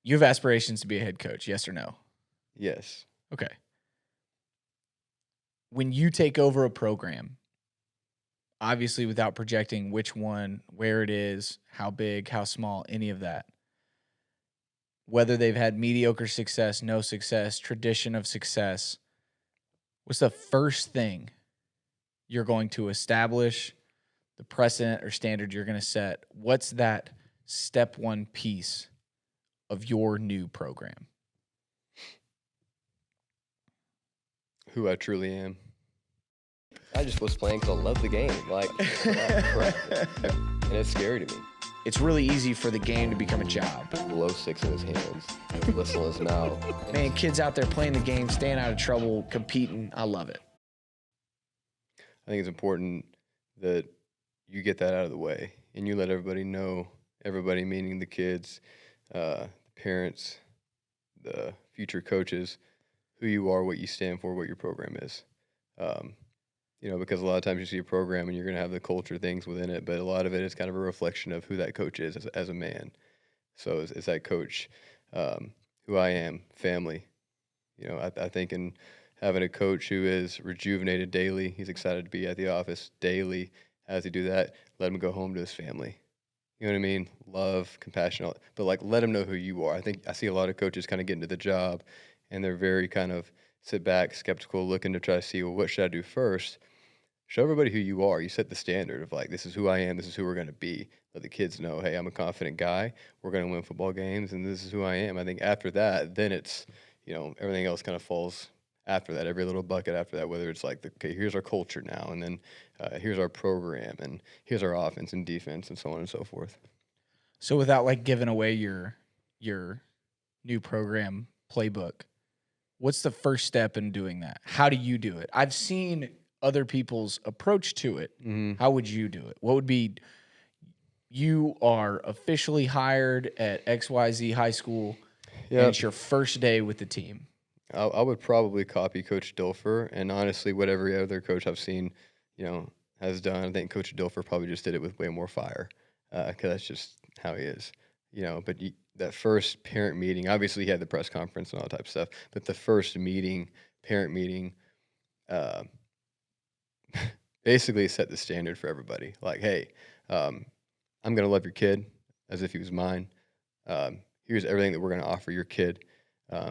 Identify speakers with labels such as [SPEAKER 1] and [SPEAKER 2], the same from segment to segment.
[SPEAKER 1] You have aspirations to be a head coach, yes or no?
[SPEAKER 2] Yes.
[SPEAKER 1] Okay. When you take over a program, obviously without projecting which one, where it is, how big, how small, any of that, whether they've had mediocre success, no success, tradition of success, what's the first thing you're going to establish, the precedent or standard you're going to set? What's that step one piece of your new program?
[SPEAKER 2] Who I truly am. I just was playing because I love the game. Like, and it's scary to me.
[SPEAKER 1] It's really easy for the game to become a job.
[SPEAKER 2] Below 6 in his hands, listless now.
[SPEAKER 1] Man, kids out there playing the game, staying out of trouble, competing. I love it.
[SPEAKER 2] I think it's important that you get that out of the way and you let everybody know, everybody meaning the kids, the parents, the future coaches, who you are, what you stand for, what your program is. Because a lot of times you see a program and you're going to have the culture things within it, but a lot of it is kind of a reflection of who that coach is as a man. So is that coach who I am, family? I think in having a coach who is rejuvenated daily, he's excited to be at the office daily. As he do that, let him go home to his family. You know what I mean? Love, compassion, but like let him know who you are. I think I see a lot of coaches kind of get into the job and they're very kind of sit back, skeptical, looking to try to see, well, what should I do first? Show everybody who you are. You set the standard of like, this is who I am. This is who we're going to be. Let the kids know, hey, I'm a confident guy. We're going to win football games, and this is who I am. I think after that, then it's, everything else kind of falls after that. Every little bucket after that, whether it's like, okay, here's our culture now, and then here's our program, and here's our offense and defense, and so on and so forth.
[SPEAKER 1] So without like giving away your new program playbook, what's the first step in doing that? How do you do it? I've seen other people's approach to it.
[SPEAKER 2] Mm-hmm.
[SPEAKER 1] How would you do it? What would be, you are officially hired at XYZ high school, and it's your first day with the team.
[SPEAKER 2] I would probably copy Coach Dilfer, and honestly, what every other coach I've seen, has done. I think Coach Dilfer probably just did it with way more fire, because that's just how he is. But that first parent meeting, obviously he had the press conference and all that type of stuff, but the first meeting, parent meeting, basically set the standard for everybody. Like, hey, I'm going to love your kid as if he was mine. Here's everything that we're going to offer your kid.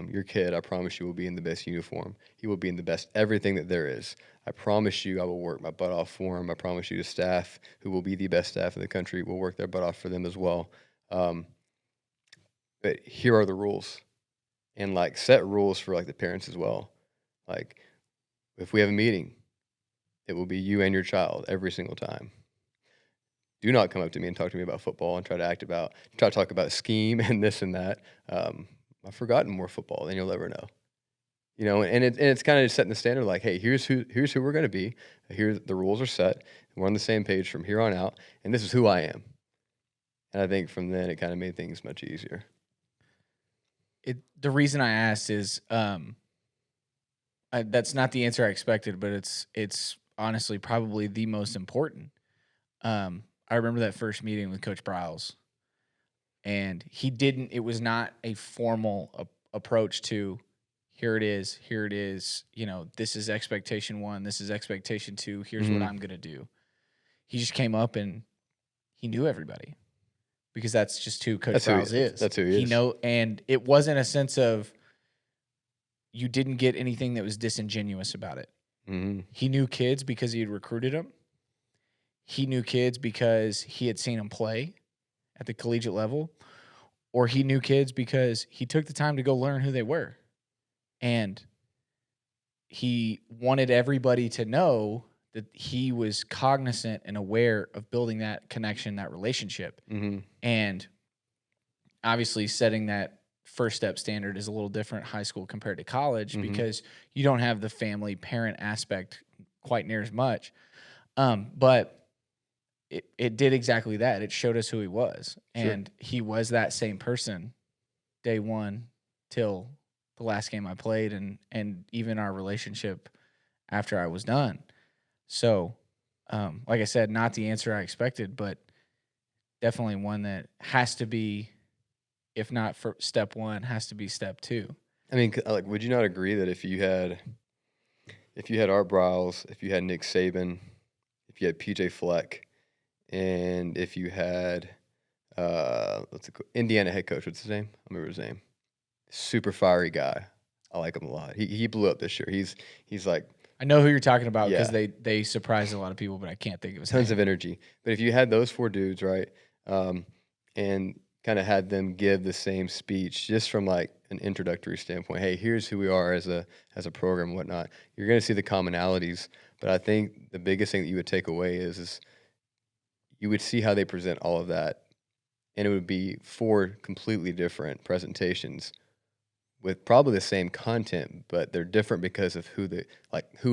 [SPEAKER 2] Your kid, I promise you, will be in the best uniform. He will be in the best everything that there is. I promise you I will work my butt off for him. I promise you the staff, who will be the best staff in the country, will work their butt off for them as well. But here are the rules. And, like, set rules for, like, the parents as well. Like, if we have a meeting, it will be you and your child every single time. Do not come up to me and talk to me about football and try to talk about scheme and this and that. I've forgotten more football than you'll ever know. And it's kind of just setting the standard like, hey, here's who we're going to be. Here's the rules are set. We're on the same page from here on out, and this is who I am. And I think from then it kind of made things much easier.
[SPEAKER 1] The reason I asked is that's not the answer I expected, but it's honestly probably the most important. I remember that first meeting with Coach Briles, and it was not a formal approach to here it is, this is expectation 1, this is expectation 2, here's what I'm going to do. He just came up and he knew everybody because that's just who Coach Briles is.
[SPEAKER 2] That's who he is.
[SPEAKER 1] And it wasn't a sense of you didn't get anything that was disingenuous about it.
[SPEAKER 2] Mm-hmm.
[SPEAKER 1] He knew kids because he had recruited them. He knew kids because he had seen them play at the collegiate level, or he knew kids because he took the time to go learn who they were. And he wanted everybody to know that he was cognizant and aware of building that connection, that relationship.
[SPEAKER 2] Mm-hmm.
[SPEAKER 1] And obviously setting that first step standard is a little different high school compared to college because you don't have the family parent aspect quite near as much. But it did exactly that. It showed us who he was.
[SPEAKER 2] Sure.
[SPEAKER 1] And he was that same person day one till the last game I played and even our relationship after I was done. So, like I said, not the answer I expected, but definitely one that has to be if not for step one, has to be step two.
[SPEAKER 2] I mean, like, would you not agree that if you had Art Briles, if you had Nick Saban, if you had PJ Fleck, and if you had Indiana head coach, what's his name? I remember his name. Super fiery guy. I like him a lot. He blew up this year. He's like,
[SPEAKER 1] I know who you're talking about because
[SPEAKER 2] yeah,
[SPEAKER 1] they surprised a lot of people, but I can't think of his
[SPEAKER 2] tons
[SPEAKER 1] name.
[SPEAKER 2] of energy. But if you had those four dudes, right, and kind of had them give the same speech just from like an introductory standpoint, hey, here's who we are as a program and whatnot, you're going to see the commonalities. But I think the biggest thing that you would take away is you would see how they present all of that, and it would be four completely different presentations with probably the same content, but they're different because of who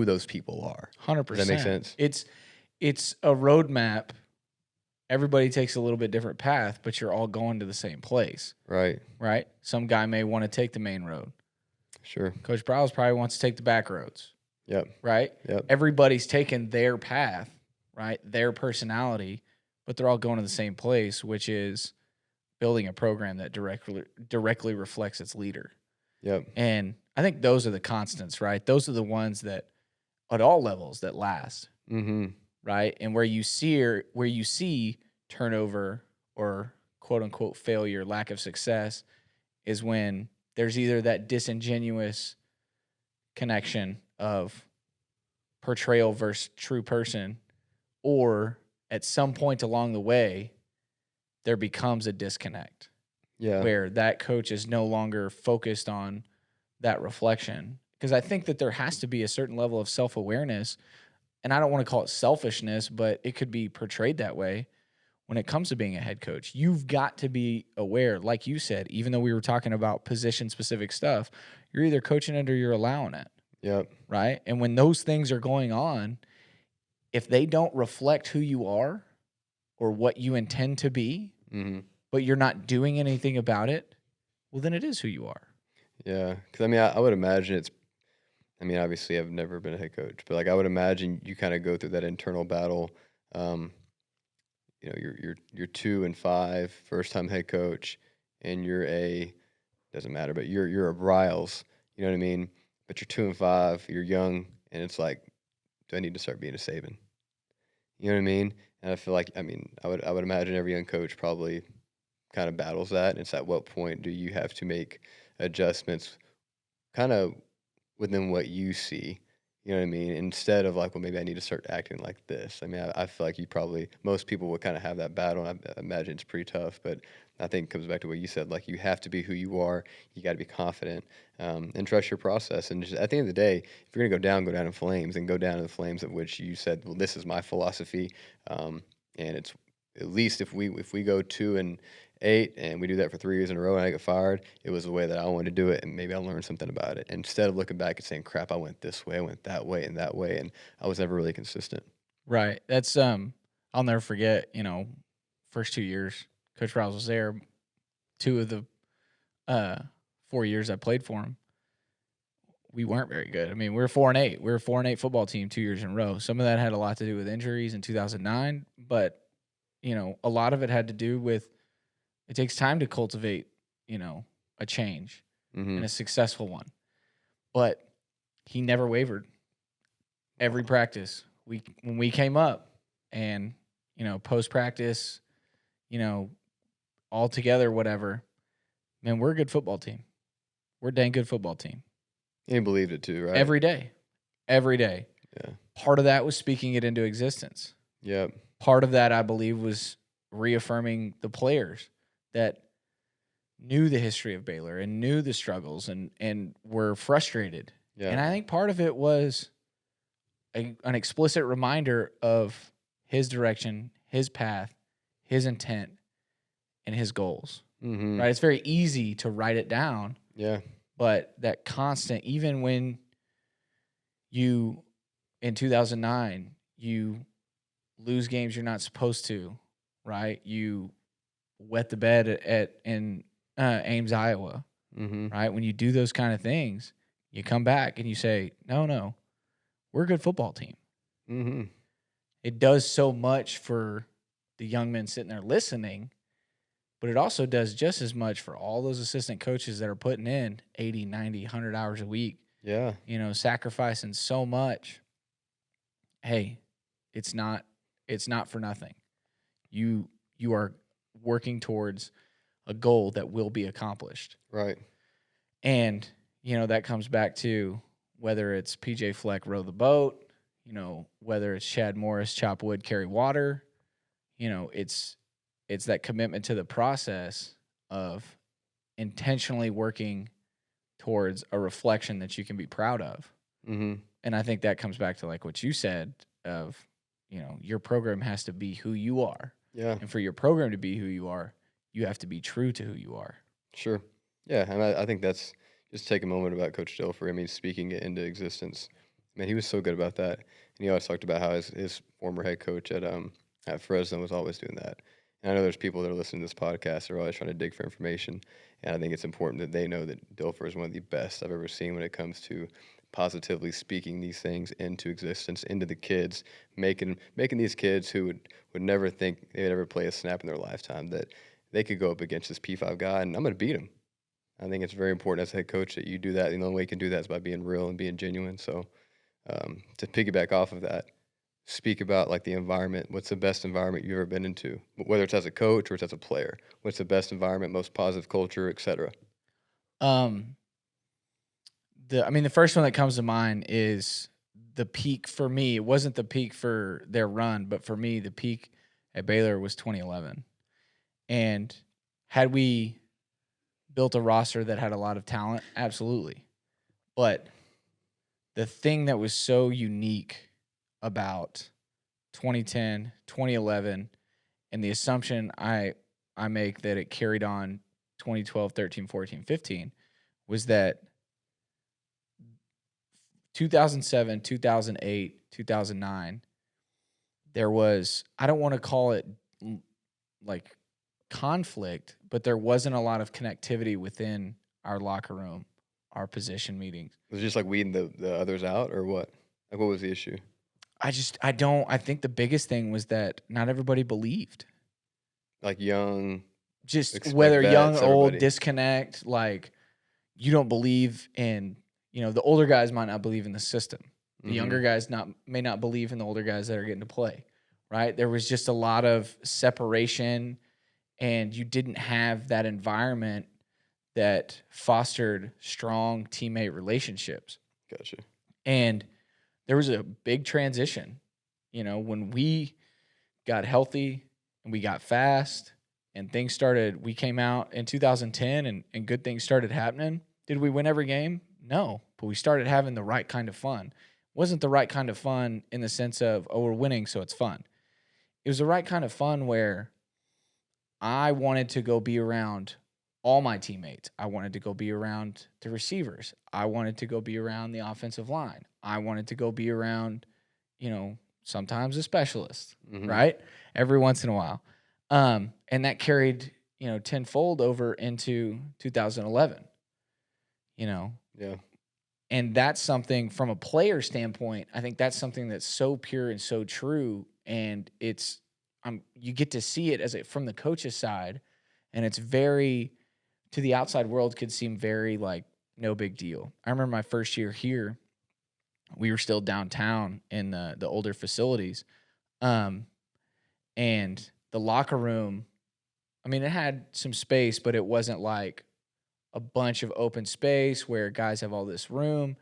[SPEAKER 2] those people are. Does that make
[SPEAKER 1] 100%.
[SPEAKER 2] sense?
[SPEAKER 1] It's a roadmap. Everybody takes a little bit different path, but you're all going to the same place,
[SPEAKER 2] Right.
[SPEAKER 1] right? Some guy may want to take the main road.
[SPEAKER 2] Sure.
[SPEAKER 1] Coach Browse probably wants to take the back roads,
[SPEAKER 2] Yep.
[SPEAKER 1] right?
[SPEAKER 2] Yep.
[SPEAKER 1] Everybody's taking their path, right? Their personality, but they're all going to the same place, which is building a program that directly reflects its leader.
[SPEAKER 2] Yep.
[SPEAKER 1] And I think those are the constants, right? Those are the ones that at all levels that last,
[SPEAKER 2] Mm-hmm.
[SPEAKER 1] right? And where you see turnover or quote unquote failure, lack of success is when there's either that disingenuous connection of portrayal versus true person, or at some point along the way, there becomes a disconnect
[SPEAKER 2] Yeah.
[SPEAKER 1] where that coach is no longer focused on that reflection. Because I think that there has to be a certain level of self-awareness, and I don't want to call it selfishness, but it could be portrayed that way when it comes to being a head coach. You've got to be aware, like you said, even though we were talking about position-specific stuff, you're either coaching it or you're allowing it,
[SPEAKER 2] Yep.
[SPEAKER 1] right? And when those things are going on, if they don't reflect who you are or what you intend to be,
[SPEAKER 2] Mm-hmm.
[SPEAKER 1] but you're not doing anything about it, well, then it is who you are.
[SPEAKER 2] Yeah. Because I mean, I would imagine it's. I mean, obviously, I've never been a head coach, but like I would imagine you kind of go through that internal battle. Um, you're 2-5, first time head coach, and you're a doesn't matter, but you're a Riles. You know what I mean? But you're 2-5, you're young, and it's like, do I need to start being a Saban? You know what I mean? And I feel like, I mean, I would imagine every young coach probably kind of battles that. And it's at what point do you have to make adjustments kind of within what you see? You know what I mean? Instead of like, well, maybe I need to start acting like this. I mean, I feel like most people would kind of have that battle. And I imagine it's pretty tough, but I think it comes back to what you said. Like, you have to be who you are. You got to be confident, and trust your process. And just at the end of the day, if you're going to go down in flames, and go down in the flames of which you said, well, this is my philosophy. And it's at least if we go 2-8 and we do that for 3 years in a row and I get fired, it was the way that I wanted to do it, and maybe I'll learn something about it. Instead of looking back and saying, crap, I went this way, I went that way, and I was never really consistent.
[SPEAKER 1] Right. That's I'll never forget, first 2 years Coach Rouse was there. 2 of the 4 years I played for him, we weren't very good. I mean, we were 4-8. We were a 4-8 football team 2 years in a row. Some of that had a lot to do with injuries in 2009, but a lot of it had to do with it takes time to cultivate, a change
[SPEAKER 2] Mm-hmm.
[SPEAKER 1] and a successful one. But he never wavered. Every practice, when we came up and, post practice, all together, whatever, man, we're a good football team. We're a dang good football team.
[SPEAKER 2] He believed it too, right?
[SPEAKER 1] Every day. Every day.
[SPEAKER 2] Yeah.
[SPEAKER 1] Part of that was speaking it into existence.
[SPEAKER 2] Yep.
[SPEAKER 1] Part of that, I believe, was reaffirming the players that knew the history of Baylor and knew the struggles and were frustrated.
[SPEAKER 2] Yeah.
[SPEAKER 1] And I think part of it was an explicit reminder of his direction, his path, his intent, and his goals.
[SPEAKER 2] Mm-hmm.
[SPEAKER 1] Right? It's very easy to write it down.
[SPEAKER 2] Yeah.
[SPEAKER 1] But that constant, even when you, in 2009, you lose games you're not supposed to, right? You wet the bed in Ames, Iowa,
[SPEAKER 2] Mm-hmm.
[SPEAKER 1] right? When you do those kind of things, you come back and you say, no, we're a good football team.
[SPEAKER 2] Mm-hmm.
[SPEAKER 1] It does so much for the young men sitting there listening but it also does just as much for all those assistant coaches that are putting in 80, 90, 100 hours a week,
[SPEAKER 2] Yeah.
[SPEAKER 1] sacrificing so much. Hey, it's not for nothing. You are working towards a goal that will be accomplished.
[SPEAKER 2] Right.
[SPEAKER 1] And, that comes back to whether it's PJ Fleck row the boat, whether it's Chad Morris chop wood, carry water, it's that commitment to the process of intentionally working towards a reflection that you can be proud of.
[SPEAKER 2] Mm-hmm.
[SPEAKER 1] And I think that comes back to like what you said of, your program has to be who you are.
[SPEAKER 2] Yeah.
[SPEAKER 1] And for your program to be who you are, you have to be true to who you are.
[SPEAKER 2] Sure. Yeah, and I think that's just take a moment about Coach Dilfer. I mean, speaking it into existence. Man, he was so good about that. And he always talked about how his former head coach at Fresno was always doing that. And I know there's people that are listening to this podcast that are always trying to dig for information. And I think it's important that they know that Dilfer is one of the best I've ever seen when it comes to positively speaking these things into existence, into the kids, making these kids who would never think they'd ever play a snap in their lifetime that they could go up against this P5 guy and I'm going to beat him. I think it's very important as a head coach that you do that. And the only way you can do that is by being real and being genuine. So to piggyback off of that, speak about like the environment. What's the best environment you've ever been into, whether it's as a coach or it's as a player? What's the best environment, most positive culture, etc.?
[SPEAKER 1] Um, the first one that comes to mind is the peak for me. It wasn't the peak for their run, but for me, the peak at Baylor was 2011. And had we built a roster that had a lot of talent? Absolutely. But the thing that was so unique about 2010, 2011, and the assumption I make that it carried on 2012, 13, 14, 15 was that 2007, 2008, 2009, there was, I don't want to call it like conflict, but there wasn't a lot of connectivity within our locker room, our position meetings.
[SPEAKER 2] Was it just like weeding the others out or what? Like what was the issue?
[SPEAKER 1] I think the biggest thing was that not everybody believed.
[SPEAKER 2] Like young,
[SPEAKER 1] Just
[SPEAKER 2] like
[SPEAKER 1] whether young,
[SPEAKER 2] vets,
[SPEAKER 1] old,
[SPEAKER 2] everybody.
[SPEAKER 1] disconnect, like you don't believe in, the older guys might not believe in the system. The
[SPEAKER 2] Mm-hmm.
[SPEAKER 1] younger guys may not believe in the older guys that are getting to play, right? There was just a lot of separation, and you didn't have that environment that fostered strong teammate relationships.
[SPEAKER 2] Gotcha.
[SPEAKER 1] And there was a big transition, when we got healthy and we got fast and we came out in 2010 and good things started happening. Did we win every game? No, but we started having the right kind of fun. It wasn't the right kind of fun in the sense of, oh, we're winning, so it's fun. It was the right kind of fun where I wanted to go be around all my teammates. I wanted to go be around the receivers. I wanted to go be around the offensive line. I wanted to go be around, sometimes a specialist,
[SPEAKER 2] Mm-hmm.
[SPEAKER 1] right? Every once in a while. And that carried, tenfold over into 2011,
[SPEAKER 2] Yeah.
[SPEAKER 1] and that's something from a player standpoint. I think that's something that's so pure and so true. And it's, you get to see it from the coach's side, and it's very, to the outside world, could seem very like no big deal. I remember my first year here, we were still downtown in the older facilities, and the locker room. I mean, it had some space, but it wasn't like a bunch of open space where guys have all this room.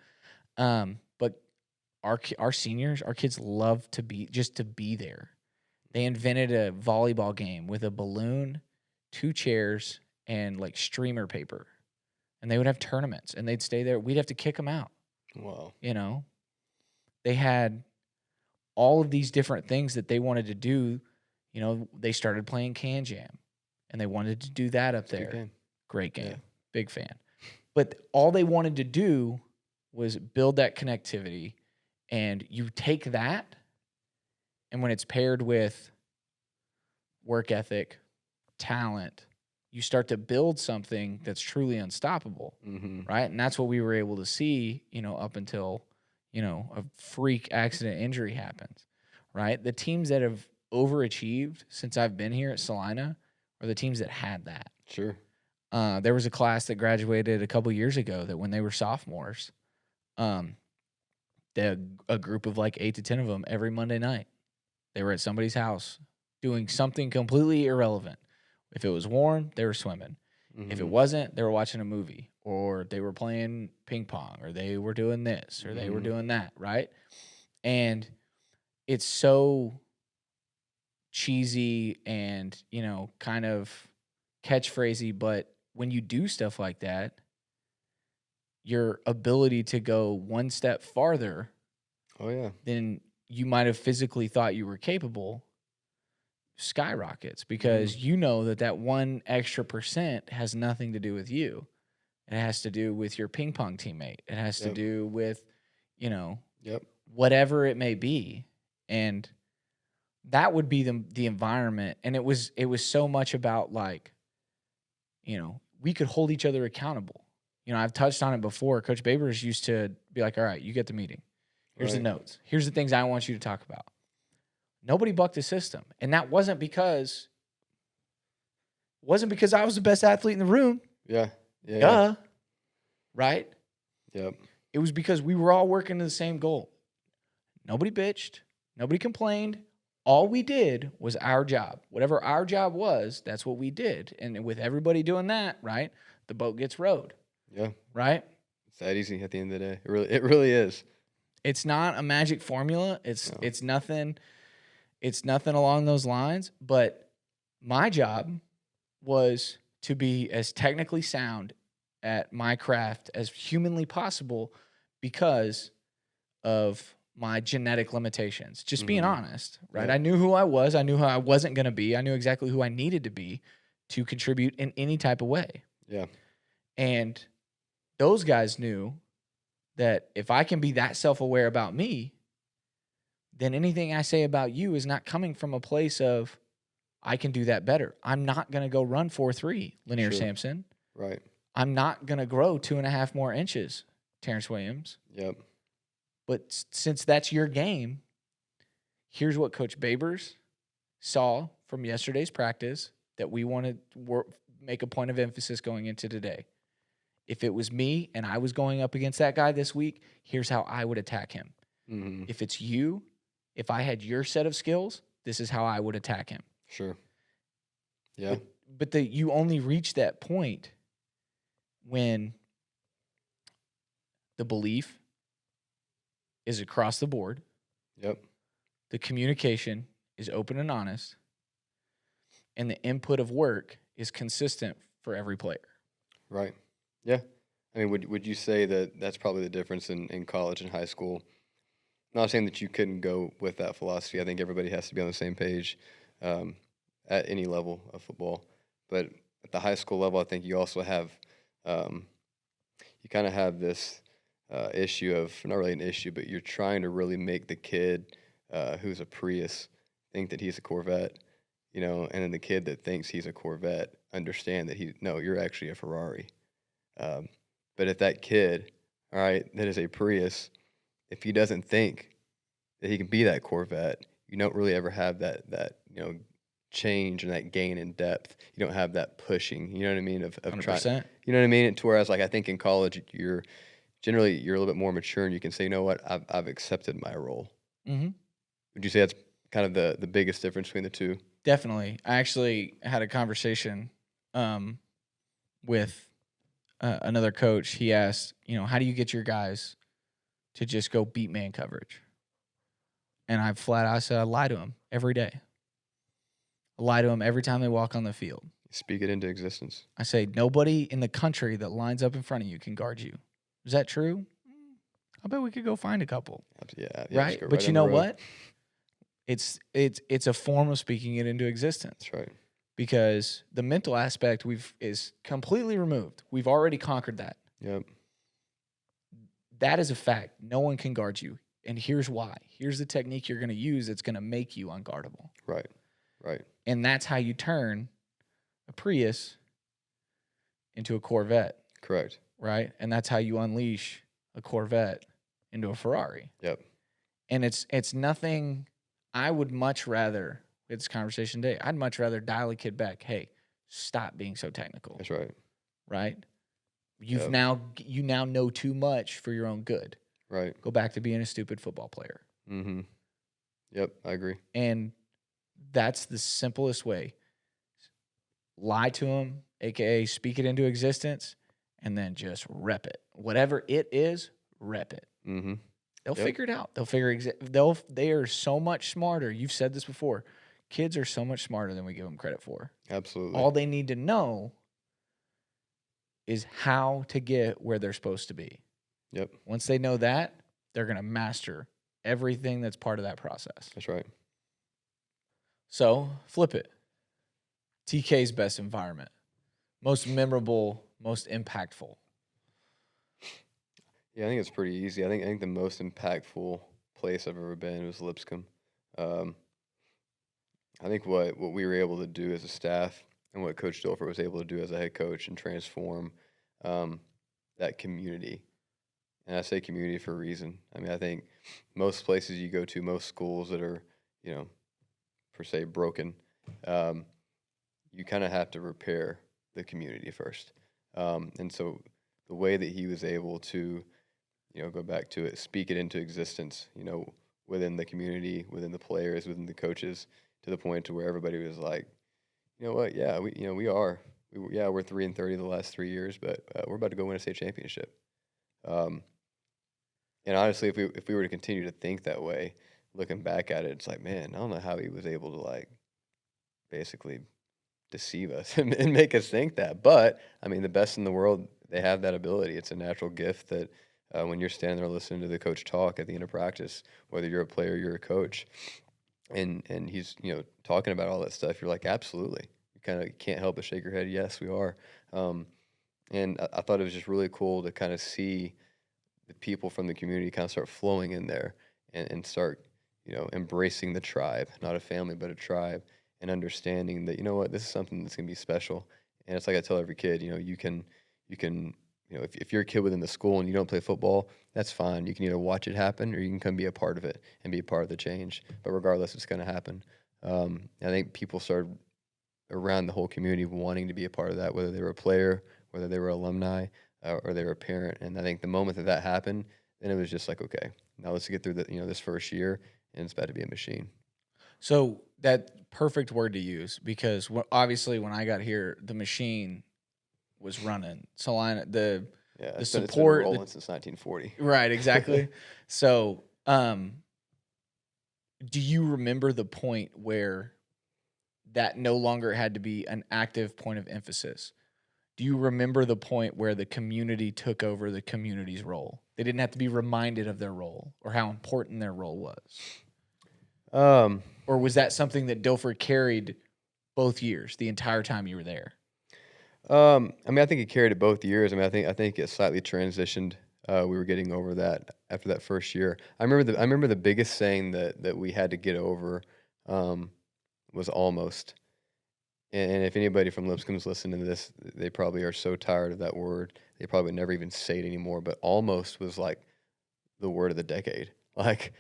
[SPEAKER 1] But our seniors, our kids love to be there. They invented a volleyball game with a balloon, 2 chairs, and like streamer paper. And they would have tournaments and they'd stay there. We'd have to kick them out.
[SPEAKER 2] Wow.
[SPEAKER 1] They had all of these different things that they wanted to do. They started playing Can Jam and they wanted to do that up
[SPEAKER 2] It's a good
[SPEAKER 1] there.
[SPEAKER 2] game.
[SPEAKER 1] Great game.
[SPEAKER 2] Yeah.
[SPEAKER 1] Big fan. But all they wanted to do was build that connectivity. And you take that, and when it's paired with work ethic, talent, you start to build something that's truly unstoppable,
[SPEAKER 2] Mm-hmm.
[SPEAKER 1] right? And that's what we were able to see, up until, a freak accident injury happens, right? The teams that have overachieved since I've been here at Salina or the teams that had that.
[SPEAKER 2] Sure.
[SPEAKER 1] There was a class that graduated a couple years ago that when they were sophomores, um, a group of like 8 to 10 of them every Monday night, they were at somebody's house doing something completely irrelevant. If it was warm, they were swimming. If it
[SPEAKER 2] Mhm.
[SPEAKER 1] wasn't, they were watching a movie, or they were playing ping pong, or they were doing this, or they were
[SPEAKER 2] Mhm.
[SPEAKER 1] doing that, right? And it's so cheesy and, kind of catchphrasy, but when you do stuff like that, your ability to go one step farther
[SPEAKER 2] Oh, yeah.
[SPEAKER 1] than you might have physically thought you were capable skyrockets,
[SPEAKER 2] Mhm.
[SPEAKER 1] because you know that that one extra percent has nothing to do with you. It has to do with your ping pong teammate. It has to
[SPEAKER 2] Yep.
[SPEAKER 1] do with, you know,
[SPEAKER 2] Yep.
[SPEAKER 1] whatever it may be. And that would be the environment. And it was so much about like, we could hold each other accountable. I've touched on it before. Coach Babers used to be like, all right, you get the meeting. Here's the
[SPEAKER 2] Right.
[SPEAKER 1] notes. Here's the things I want you to talk about. Nobody bucked the system. And that wasn't because I was the best athlete in the room.
[SPEAKER 2] Yeah. Yeah, yeah.
[SPEAKER 1] Duh. Right?
[SPEAKER 2] Yep.
[SPEAKER 1] It was because we were all working to the same goal. Nobody bitched. Nobody complained. All we did was our job. Whatever our job was, that's what we did. And with everybody doing that, right, the boat gets rowed,
[SPEAKER 2] Yeah.
[SPEAKER 1] right?
[SPEAKER 2] It's that easy at the end of the day. It really is.
[SPEAKER 1] It's not a magic formula. It's
[SPEAKER 2] No.
[SPEAKER 1] it's nothing. It's nothing along those lines. But my job was to be as technically sound at my craft as humanly possible because of my genetic limitations. Just being
[SPEAKER 2] Mhm.
[SPEAKER 1] honest, right?
[SPEAKER 2] Yep.
[SPEAKER 1] I knew who I was. I knew who I wasn't going to be. I knew exactly who I needed to be to contribute in any type of way.
[SPEAKER 2] Yeah.
[SPEAKER 1] And those guys knew that if I can be that self aware about me, then anything I say about you is not coming from a place of, I can do that better. I'm not going to go run 4.3, Lanier
[SPEAKER 2] Sure.
[SPEAKER 1] Sampson.
[SPEAKER 2] Right.
[SPEAKER 1] I'm not going to grow 2.5 more inches, Terrence Williams.
[SPEAKER 2] Yep.
[SPEAKER 1] But since that's your game, here's what Coach Babers saw from yesterday's practice that we want to make a point of emphasis going into today. If it was me and I was going up against that guy this week, here's how I would attack him.
[SPEAKER 2] Mhm.
[SPEAKER 1] If it's you, if I had your set of skills, this is how I would attack him.
[SPEAKER 2] Sure. Yeah.
[SPEAKER 1] But you only reach that point when the belief is across the board,
[SPEAKER 2] Yep.
[SPEAKER 1] the communication is open and honest, and the input of work is consistent for every player.
[SPEAKER 2] Right. Yeah. I mean, would you say that that's probably the difference in college and high school? Not saying that you couldn't go with that philosophy. I think everybody has to be on the same page um, at any level of football. But at the high school level, I think you also have um, you kind of have this issue of not really an issue, but you're trying to really make the kid who's a Prius think that he's a Corvette, and then the kid that thinks he's a Corvette understand that no, you're actually a Ferrari. Um, but if that kid, all right, that is a Prius, if he doesn't think that he can be that Corvette, you don't really ever have that change and that gain in depth. You don't have that pushing. You know what I mean? Of trying.
[SPEAKER 1] 100%.
[SPEAKER 2] You know what I mean? To whereas like I think in college you're a little bit more mature and you can say, you know what, I've accepted my role.
[SPEAKER 1] Mm-hmm.
[SPEAKER 2] Would you say that's kind of the biggest difference between the two?
[SPEAKER 1] Definitely. I actually had a conversation with another coach. He asked, how do you get your guys to just go beat man coverage? And I said, I lie to them every day. I lie to them every time they walk on the field.
[SPEAKER 2] Speak it into existence.
[SPEAKER 1] I say, nobody in the country that lines up in front of you can guard you. Is that true? I bet we could go find a couple.
[SPEAKER 2] Yeah,
[SPEAKER 1] right?
[SPEAKER 2] just go
[SPEAKER 1] But
[SPEAKER 2] right
[SPEAKER 1] you
[SPEAKER 2] down the
[SPEAKER 1] know
[SPEAKER 2] road.
[SPEAKER 1] what? It's a form of speaking it into existence.
[SPEAKER 2] That's right.
[SPEAKER 1] Because the mental aspect is completely removed. We've already conquered that.
[SPEAKER 2] Yep.
[SPEAKER 1] That is a fact. No one can guard you. And here's why. Here's the technique you're going to use that's going to make you unguardable.
[SPEAKER 2] Right. Right.
[SPEAKER 1] And that's how you turn a Prius into a Corvette.
[SPEAKER 2] Correct.
[SPEAKER 1] Right? And that's how you unleash a Corvette into a Ferrari.
[SPEAKER 2] Yep.
[SPEAKER 1] And it's nothing. I would much rather, we had this conversation today, I'd much rather dial a kid back. Hey, stop being so technical,
[SPEAKER 2] That's right.
[SPEAKER 1] right? You
[SPEAKER 2] Yep.
[SPEAKER 1] now know too much for your own good.
[SPEAKER 2] Right.
[SPEAKER 1] Go back to being a stupid football player.
[SPEAKER 2] Mm-hmm. Yep. I agree.
[SPEAKER 1] And that's the simplest way. Lie to them, aka speak it into existence, and then just rep it. Whatever it is, rep it.
[SPEAKER 2] Mm-hmm.
[SPEAKER 1] They'll
[SPEAKER 2] Yep.
[SPEAKER 1] figure it out. They are so much smarter. You've said this before. Kids are so much smarter than we give them credit for.
[SPEAKER 2] Absolutely.
[SPEAKER 1] All they need to know is how to get where they're supposed to be.
[SPEAKER 2] Yep.
[SPEAKER 1] Once they know that, they're going to master everything that's part of that process.
[SPEAKER 2] That's right.
[SPEAKER 1] So flip it. TK's best environment, most memorable, most impactful.
[SPEAKER 2] Yeah, I think it's pretty easy. I think the most impactful place I've ever been was Lipscomb. Um, I think what we were able to do as a staff and what Coach Dilfer was able to do as a head coach and transform um, that community. And I say community for a reason. I mean, I think most places you go to, most schools that are, per se broken, um, you kind of have to repair the community first. And so the way that he was able to, go back to it, speak it into existence, within the community, within the players, within the coaches, to the point to where everybody was like, you know what, yeah, we're 3-30 the last 3 years, but we're about to go win a state championship. Um, and honestly, if we were to continue to think that way, looking back at it, it's like, man, I don't know how he was able to like basically deceive us and make us think that. But I mean, the best in the world, they have that ability. It's a natural gift that when you're standing there listening to the coach talk at the end of practice, whether you're a player, you're a coach, and he's talking about all that stuff, you're like, absolutely. You kind of can't help but shake your head. Yes, we are. And I thought it was just really cool to kind of see the people from the community kind of start flowing in there and start embracing the tribe, not a family but a tribe, and understanding that this is something that's going to be special. And it's like I tell every kid, you can if you're a kid within the school and you don't play football, that's fine. You can either watch it happen or you can come be a part of it and be a part of the change. But regardless, it's going to happen. I think people started around the whole community wanting to be a part of that, whether they were a player, whether they were alumni, or they were a parent. And I think the moment that happened, then it was just like, okay, now let's get through this first year, and it's about to be a machine.
[SPEAKER 1] So that perfect word to use, because obviously when I got here, the machine was running. Salina, the
[SPEAKER 2] It's
[SPEAKER 1] support,
[SPEAKER 2] been rolling since 1940.
[SPEAKER 1] right? Exactly. So, do you remember the point where that no longer had to be an active point of emphasis? Do you remember the point where the community took over the community's role? They didn't have to be reminded of their role or how important their role was. Or was that something that Dilfer carried both years, the entire time you were there?
[SPEAKER 2] I mean, I think it carried it both years. I mean, I think it slightly transitioned. We were getting over that after that first year. I remember the biggest saying that we had to get over was almost. And if anybody from Lipscomb's listening to this, they probably are so tired of that word. They probably never even say it anymore. But almost was like the word of the decade. Like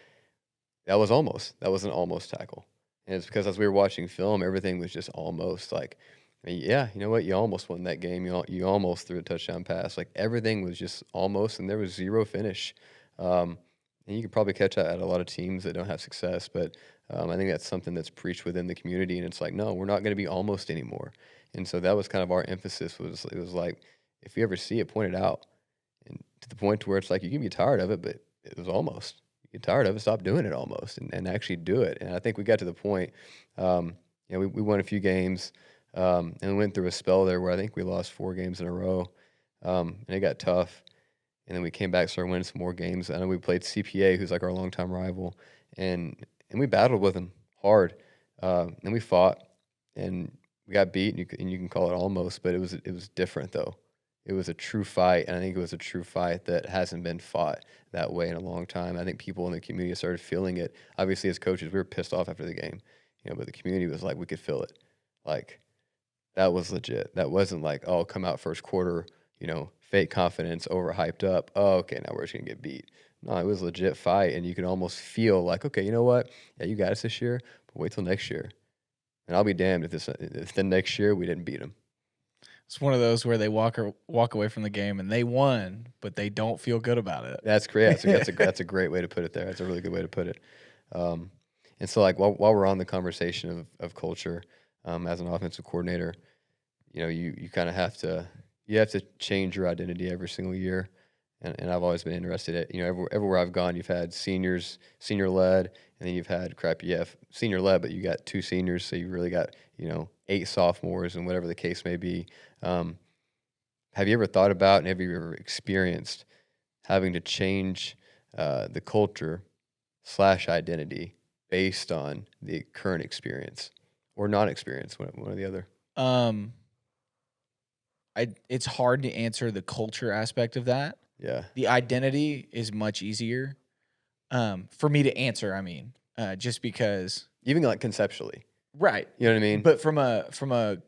[SPEAKER 2] that was an almost tackle. And it's because as we were watching film, everything was just almost like, yeah, you know what? You almost won that game. You almost threw a touchdown pass. Like everything was just almost, and there was zero finish. And you could probably catch that at a lot of teams that don't have success. But I think that's something that's preached within the community. And it's like, no, we're not going to be almost anymore. And so that was kind of our emphasis. It was like, if you ever see it, point it out. And to the point to where it's like you can be tired of it, but it was almost. You get tired of it, stop doing it almost, and actually do it. And I think we got to the point. We won a few games. And we went through a spell there where I think we lost 4 games in a row, and it got tough. And then we came back, started winning some more games. I know we played CPA, who's like our longtime rival, and we battled with them hard. And we fought, and we got beat, and you can call it almost, but it was different though. It was a true fight, and I think it was a true fight that hasn't been fought that way in a long time. I think people in the community started feeling it. Obviously, as coaches, we were pissed off after the game, but the community was like, we could feel it, like. That was legit. That wasn't like, oh, come out first quarter, fake confidence, overhyped up. Oh, okay, now we're just gonna get beat. No, it was a legit fight, and you could almost feel like, okay, you know what? Yeah, you got us this year, but wait till next year. And I'll be damned if the next year we didn't beat them.
[SPEAKER 1] It's one of those where they walk away from the game and they won, but they don't feel good about
[SPEAKER 2] That's great.
[SPEAKER 1] it.
[SPEAKER 2] That's a great way to put it there. That's a really good way to put it. Um, and so, like, while we're on the conversation of culture, as an offensive coordinator, you kind of have to change your identity every single year. And I've always been interested at, everywhere I've gone, you've had seniors, senior led, and then you've had you have senior led, but you got 2 seniors, so you really got 8 sophomores and whatever the case may be. Um, have you ever thought about and have you ever experienced having to change the culture / identity based on the current experience or non-experience, one or the other?
[SPEAKER 1] um, it's hard to answer the culture aspect of that.
[SPEAKER 2] Yeah,
[SPEAKER 1] The identity is much easier for me to answer. I mean, just because,
[SPEAKER 2] even like conceptually,
[SPEAKER 1] right?
[SPEAKER 2] you know what I mean?
[SPEAKER 1] But from a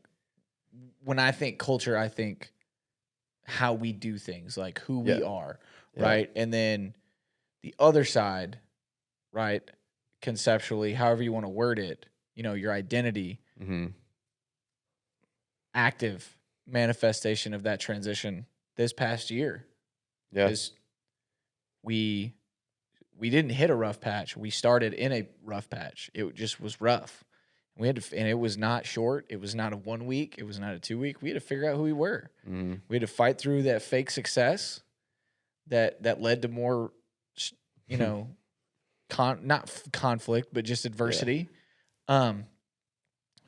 [SPEAKER 1] when I think culture, I think how we do things, like who
[SPEAKER 2] Yeah,
[SPEAKER 1] we are,
[SPEAKER 2] yeah,
[SPEAKER 1] right? And then the other side, right? Conceptually, however you want to word it, your identity,
[SPEAKER 2] mm-hmm.
[SPEAKER 1] active manifestation of that transition this past year,
[SPEAKER 2] Yeah,
[SPEAKER 1] because we didn't hit a rough patch. We started in a rough patch. It just was rough. We had to, and it was not short. It was not a 1 week. It was not a 2 week. We had to figure out who we were.
[SPEAKER 2] mm-hmm.
[SPEAKER 1] We had to fight through that fake success that led to more, you know, not conflict, but just
[SPEAKER 2] Yeah,
[SPEAKER 1] adversity, um,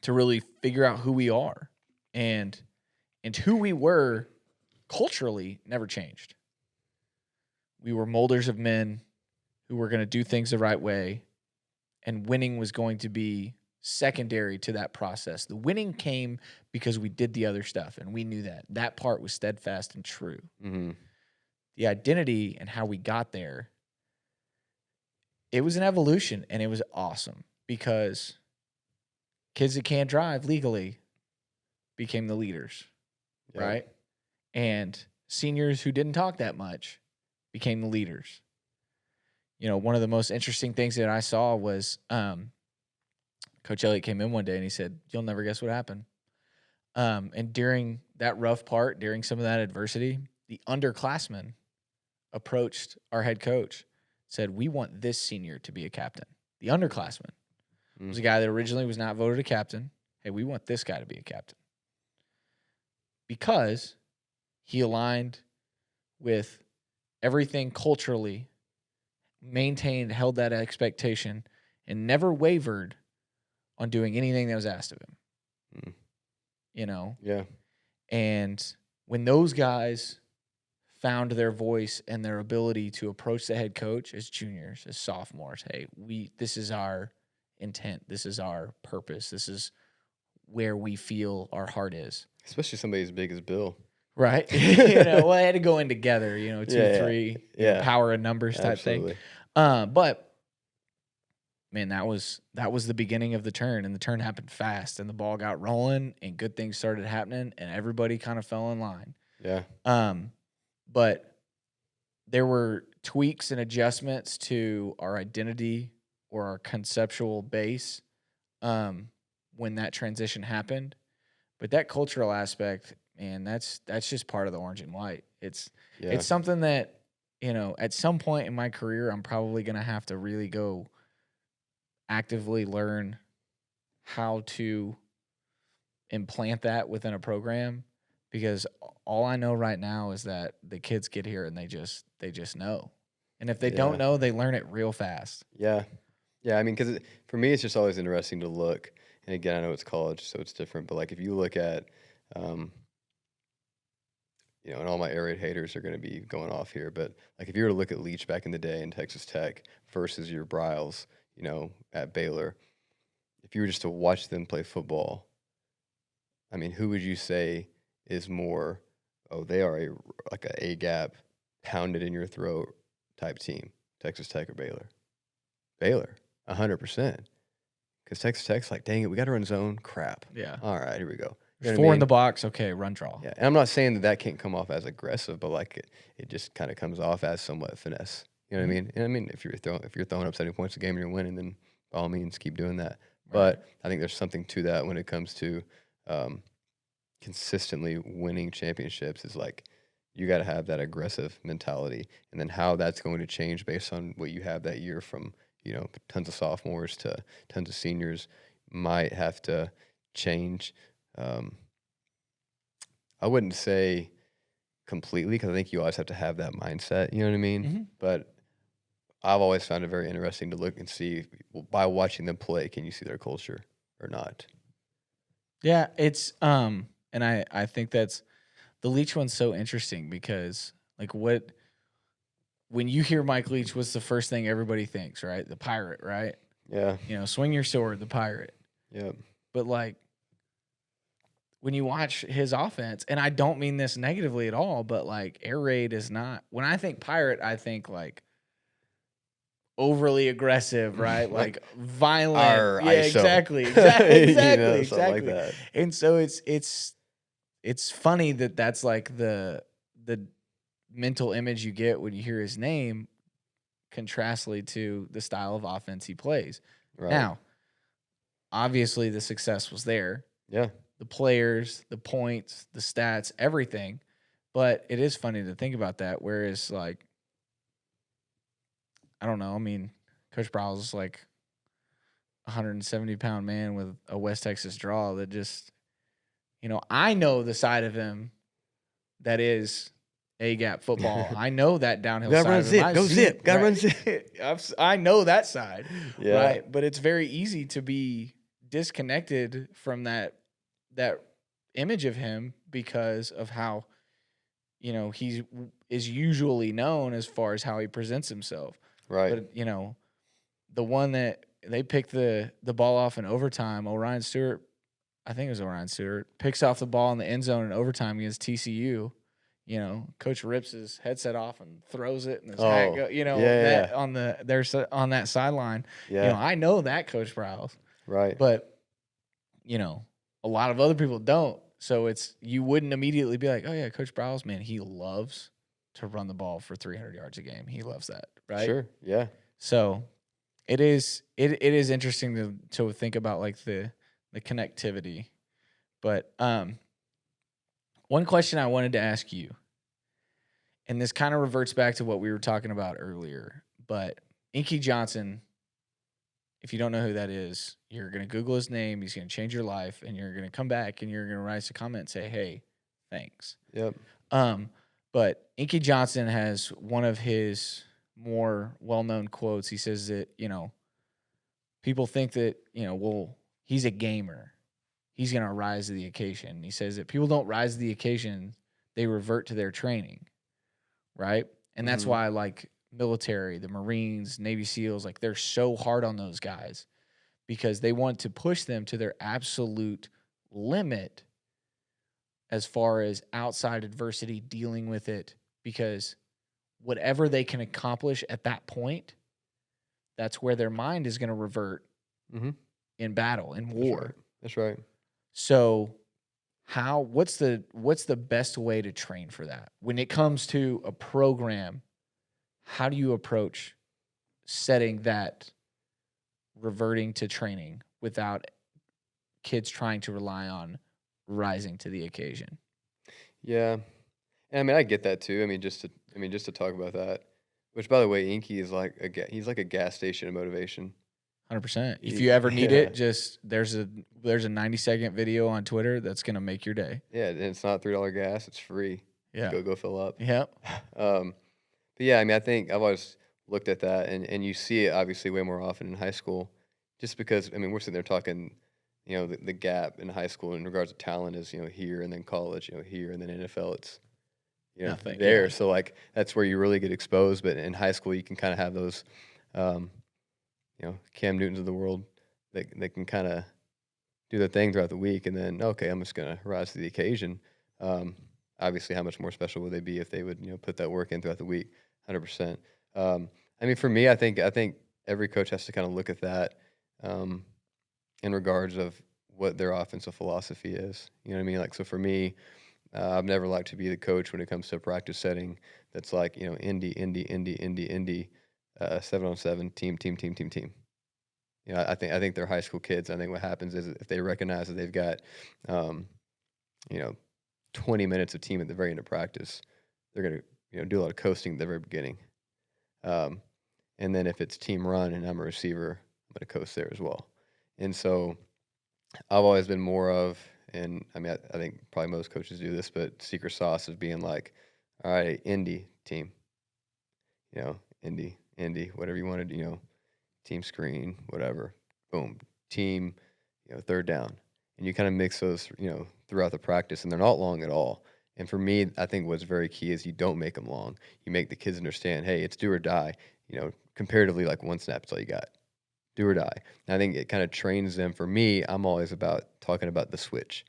[SPEAKER 1] to really figure out who we are, and who we were culturally never changed. We were molders of men who were going to do things the right way, and winning was going to be secondary to that process. The winning came because we did the other stuff, and we knew that. That part was steadfast and true.
[SPEAKER 2] mm-hmm.
[SPEAKER 1] The identity and how we got there, it was an evolution, and it was awesome because kids that can't drive legally became the leaders,
[SPEAKER 2] Yeah,
[SPEAKER 1] right? And seniors who didn't talk that much became the leaders. One of the most interesting things that I saw was Coach Elliott came in one day and he said, "You'll never guess what happened." And during that rough part, during some of that adversity, the underclassmen approached our head coach, said, "We want this senior to be a captain." The underclassman was a guy that originally was not voted a captain. Hey, we want this guy to be a captain because he aligned with everything culturally, maintained, held that expectation, and never wavered on doing anything that was asked of him.
[SPEAKER 2] mm. Yeah,
[SPEAKER 1] And when those guys found their voice and their ability to approach the head coach as juniors, as sophomores, hey, this is our intent, this is our purpose, this is where we feel our heart is.
[SPEAKER 2] especially somebody as big as Bill.
[SPEAKER 1] Right. Well, I had to go in together, two,
[SPEAKER 2] Yeah, yeah,
[SPEAKER 1] three,
[SPEAKER 2] yeah,
[SPEAKER 1] power of numbers type thing.
[SPEAKER 2] absolutely.
[SPEAKER 1] But man, that was the beginning of the turn, and the turn happened fast, and the ball got rolling, and good things started happening, and everybody kind of fell in line.
[SPEAKER 2] Yeah,
[SPEAKER 1] But there were tweaks and adjustments to our identity or our conceptual base when that transition happened. But that cultural aspect, man, that's just part of the orange and white. It's
[SPEAKER 2] yeah,
[SPEAKER 1] something that, at some point in my career, I'm probably going to have to really go actively learn how to implant that within a program, because all I know right now is that the kids get here and they just know. And if they don't
[SPEAKER 2] yeah,
[SPEAKER 1] know, they learn it real fast.
[SPEAKER 2] yeah, yeah. I mean, because for me, it's just always interesting to look. And again, I know it's college, so it's different. But like, if you look at, um, and all my air raid haters are going to be going off here, but like, if you were to look at Leach back in the day in Texas Tech versus your Bryles, at Baylor, if you were just to watch them play football, I mean, who would you say is more? Oh, they are like a gap, pounded in your throat type team, Texas Tech or Baylor? Baylor, 100%. Because Texas Tech's like, dang it, we got to run zone. Crap.
[SPEAKER 1] Yeah.
[SPEAKER 2] All right, here we go. You
[SPEAKER 1] There's
[SPEAKER 2] know what I
[SPEAKER 1] 4 in
[SPEAKER 2] mean?
[SPEAKER 1] the box. Okay, run draw.
[SPEAKER 2] Yeah, and I'm not saying that can't come off as aggressive, but like it just kind of comes off as somewhat finesse. You know what I mean? And I mean, if you're throwing up 70 points a game and you're winning, then by all means keep doing that.
[SPEAKER 1] Right.
[SPEAKER 2] But I think there's something to that when it comes to consistently winning championships is like you got to have that aggressive mentality, and then how that's going to change based on what you have that year from tons of sophomores to tons of seniors might have to change. Um, I wouldn't say completely because I think you always have to have that mindset. You know what I mean?
[SPEAKER 1] Mhm.
[SPEAKER 2] But I've always found it very interesting to look and see by watching them play, can you see their culture or not?
[SPEAKER 1] Yeah, it's and I think that's the Leach one's so interesting because like what when you hear Mike Leach, what's the first thing everybody thinks, right? The pirate, right?
[SPEAKER 2] Yeah.
[SPEAKER 1] Swing your sword, the pirate.
[SPEAKER 2] Yep.
[SPEAKER 1] But like when you watch his offense, and I don't mean this negatively at all, but like air raid is not. When I think pirate, I think like overly aggressive, right?
[SPEAKER 2] Like
[SPEAKER 1] Like violent.
[SPEAKER 2] our
[SPEAKER 1] Yeah,
[SPEAKER 2] ISO,
[SPEAKER 1] exactly, exactly, exactly,
[SPEAKER 2] something like
[SPEAKER 1] exactly.
[SPEAKER 2] that.
[SPEAKER 1] And so it's funny that that's like the mental image you get when you hear his name contrastly to the style of offense he plays.
[SPEAKER 2] Right.
[SPEAKER 1] Now, obviously the success was there.
[SPEAKER 2] Yeah.
[SPEAKER 1] The players, the points, the stats, everything. But it is funny to think about that. Whereas, like, I don't know. I mean, Coach Browse is like 170-pound man with a West Texas draw that just, I know the side of him that is A gap football. I know that downhill
[SPEAKER 2] Gotta
[SPEAKER 1] side
[SPEAKER 2] run
[SPEAKER 1] of him.
[SPEAKER 2] zip.
[SPEAKER 1] I've
[SPEAKER 2] Go
[SPEAKER 1] seen
[SPEAKER 2] zip. Gotta run
[SPEAKER 1] right.
[SPEAKER 2] zip.
[SPEAKER 1] I know that side,
[SPEAKER 2] Yeah.
[SPEAKER 1] right? But it's very easy to be disconnected from that image of him because of how he is usually known as far as how he presents himself.
[SPEAKER 2] Right.
[SPEAKER 1] But the one that they picked the ball off in overtime, Orion Stewart, I think it was Orion Stewart, picks off the ball in the end zone in overtime against TCU. Coach rips his headset off and throws it, and his hat
[SPEAKER 2] Oh.
[SPEAKER 1] go.
[SPEAKER 2] Yeah.
[SPEAKER 1] That on on that sideline.
[SPEAKER 2] Yeah.
[SPEAKER 1] I know that Coach Browse,
[SPEAKER 2] Right.
[SPEAKER 1] but a lot of other people don't. So you wouldn't immediately be like, oh yeah, Coach Browse, man, he loves to run the ball for 300 yards a game. He loves that, right?
[SPEAKER 2] Sure. Yeah.
[SPEAKER 1] So it is interesting to think about like the connectivity. But one question I wanted to ask you, and this kind of reverts back to what we were talking about earlier, but Inky Johnson, if you don't know who that is, you're going to Google his name. He's going to change your life, and you're going to come back and you're going to write us a comment and say, hey, thanks.
[SPEAKER 2] Yep.
[SPEAKER 1] But Inky Johnson has one of his more well-known quotes. He says that, people think that, well, he's a gamer. He's going to rise to the occasion. He says that people don't rise to the occasion, they revert to their training, right? And that's
[SPEAKER 2] Mm-hmm.
[SPEAKER 1] why, like, military, the Marines, Navy SEALs, like, they're so hard on those guys because they want to push them to their absolute limit as far as outside adversity, dealing with it, because whatever they can accomplish at that point, that's where their mind is going to revert
[SPEAKER 2] Mm-hmm.
[SPEAKER 1] in battle, in
[SPEAKER 2] That's
[SPEAKER 1] war.
[SPEAKER 2] right. That's right.
[SPEAKER 1] So what's the best way to train for that? When it comes to a program, how do you approach setting that reverting to training without kids trying to rely on rising to the occasion?
[SPEAKER 2] Yeah. And I mean, I get that too. Just to talk about that, which by the way, Inky is like he's like a gas station of motivation.
[SPEAKER 1] 100%. If
[SPEAKER 2] He,
[SPEAKER 1] you ever need
[SPEAKER 2] yeah.
[SPEAKER 1] it, just there's a 90-second video on Twitter that's going to make your day.
[SPEAKER 2] Yeah. And it's not $3 gas. It's free.
[SPEAKER 1] Yeah.
[SPEAKER 2] Go fill up.
[SPEAKER 1] Yep.
[SPEAKER 2] But yeah, I mean, I think I've always looked at that, and you see it obviously way more often in high school, just because I mean we're sitting there talking, the gap in high school in regards to talent is here, and then college, here, and then NFL, it's
[SPEAKER 1] Nothing.
[SPEAKER 2] there.
[SPEAKER 1] Yeah.
[SPEAKER 2] So like that's where you really get exposed. But in high school, you can kind of have those, um, Cam Newtons of the world that they can kind of do their thing throughout the week, and then okay, I'm just gonna rise to the occasion. Obviously, how much more special would they be if they would put that work in throughout the week? 100%. I mean, for me, I think every coach has to kind of look at that um, in regards of what their offensive philosophy is. You know what I mean? Like, so for me, I've never liked to be the coach when it comes to a practice setting that's like Indy, 7-on-7, team. I think they're high school kids. I think what happens is if they recognize that they've got, um, you know, 20 minutes of team at the very end of practice, they're going to, do a lot of coasting at the very beginning. Um, and then if it's team run and I'm a receiver, I'm going to coast there as well. And so I've always been more of, and I mean, I think probably most coaches do this, but secret sauce is being like, all right, Indy team, Indy, whatever you want to do, team screen, whatever, boom, team, third down. And you kind of mix those, throughout the practice, and they're not long at all. And for me, I think what's very key is you don't make them long. You make the kids understand, hey, it's do or die. Comparatively, like one snap is all you got. Do or die. And I think it kind of trains them. For me, I'm always about talking about the switch.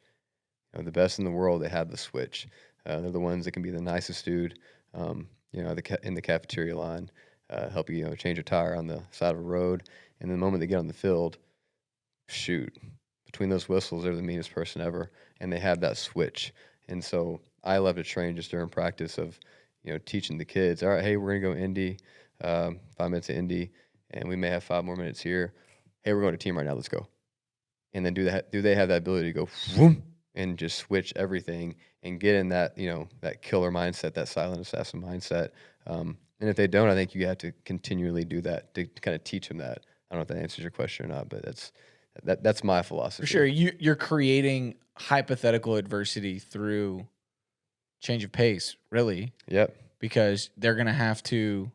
[SPEAKER 2] The best in the world, they have the switch. They're the ones that can be the nicest dude, in the cafeteria line, help you, change a tire on the side of a road. And the moment they get on the field, shoot, between those whistles, they're the meanest person ever. And they have that switch. And so I love to train just during practice of, teaching the kids, all right, hey, we're going to go Indy, 5 minutes of Indy, and we may have 5 more minutes here. Hey, we're going to team right now. Let's go. And then do they have that ability to go whoom, and just switch everything and get in that, that killer mindset, that silent assassin mindset. And if they don't, I think you have to continually do that to kind of teach them that. I don't know if that answers your question or not, but that's my philosophy.
[SPEAKER 1] For sure. You're creating hypothetical adversity through change of pace, really.
[SPEAKER 2] Yep.
[SPEAKER 1] Because they're going to have to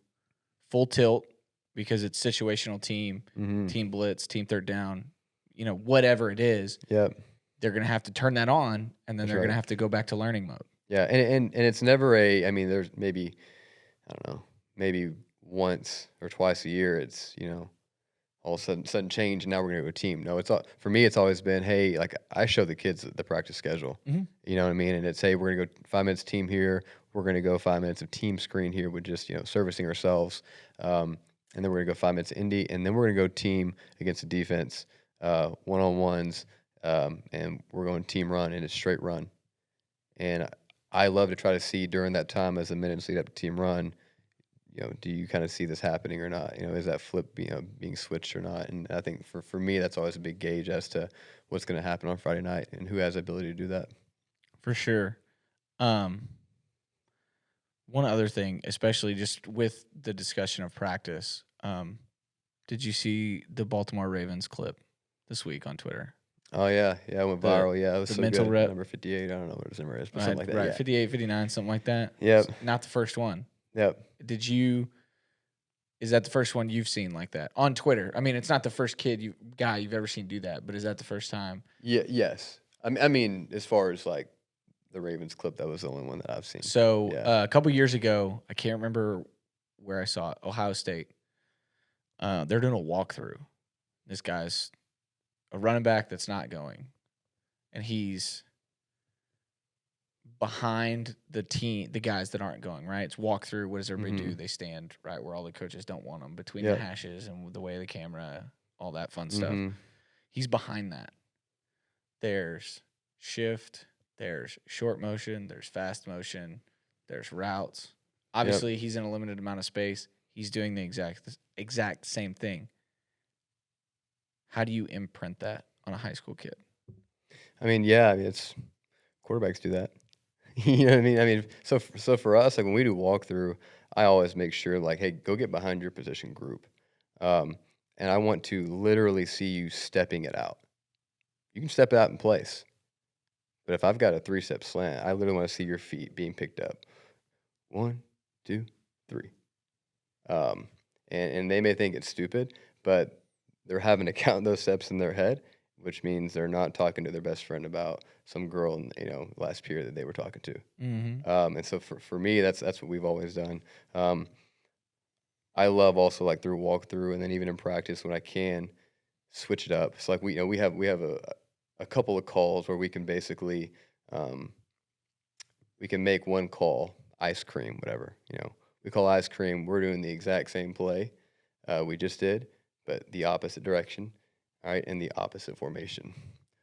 [SPEAKER 1] full tilt because it's situational team, team blitz, team third down, whatever it is.
[SPEAKER 2] Yep.
[SPEAKER 1] They're going to have to turn that on, and then they're going to have to go back to learning mode.
[SPEAKER 2] Yeah, and it's never there's maybe, I don't know, maybe once or twice a year it's, all of a sudden change and now we're going to go team. No, for me, it's always been, hey, like I show the kids the practice schedule, you know what I mean? And it's, hey, we're going to go 5 minutes team here. We're going to go 5 minutes of team screen here with just, servicing ourselves. And then we're going to go 5 minutes Indy, and then we're going to go team against the defense, one-on-ones, and we're going team run, and it's straight run. And I love to try to see during that time as the minutes lead up to team run, do you kind of see this happening or not? Is that flip, being switched or not? And I think for me, that's always a big gauge as to what's going to happen on Friday night and who has the ability to do that.
[SPEAKER 1] For sure. One other thing, especially just with the discussion of practice, did you see the Baltimore Ravens clip this week on Twitter?
[SPEAKER 2] Oh, yeah. Yeah, it went viral. Yeah, it was so
[SPEAKER 1] mental
[SPEAKER 2] good.
[SPEAKER 1] rep.
[SPEAKER 2] Number 58. I don't know what his number is, but something like that.
[SPEAKER 1] Right,
[SPEAKER 2] yeah.
[SPEAKER 1] 58, 59, something like that.
[SPEAKER 2] Yep.
[SPEAKER 1] It's not the first one.
[SPEAKER 2] Yep.
[SPEAKER 1] Is that the first one you've seen like that on Twitter? I mean, it's not the first guy you've ever seen do that, but is that the first time?
[SPEAKER 2] Yeah. Yes. I mean, as far as like the Ravens clip, that was the only one that I've seen.
[SPEAKER 1] So a couple years ago, I can't remember where I saw it, Ohio State. They're doing a walkthrough. This guy's a running back that's not going, and he's behind the guys that aren't going, right? It's walkthrough. What does everybody do? They stand right where all the coaches don't want them, between the hashes and the way of the camera, all that fun stuff. He's behind that. There's shift, there's short motion, there's fast motion, there's routes. Obviously, he's in a limited amount of space. He's doing the exact same thing. How do you imprint that on a high school kid?
[SPEAKER 2] I mean, it's quarterbacks do that. You know what I mean? I mean, so for us, like when we do walkthrough, I always make sure, like, hey, go get behind your position group, and I want to literally see you stepping it out. You can step it out in place, but if I've got a 3-step slant, I literally want to see your feet being picked up. 1, 2, 3. And they may think it's stupid, but they're having to count those steps in their head, which means they're not talking to their best friend about some girl in last period that they were talking to. And so for me, that's what we've always done. I love also like through walkthrough, and then even in practice when I can switch it up. So like we have a couple of calls where we can basically we can make one call, ice cream, whatever. We call ice cream. We're doing the exact same play we just did, but the opposite direction. All right, in the opposite formation.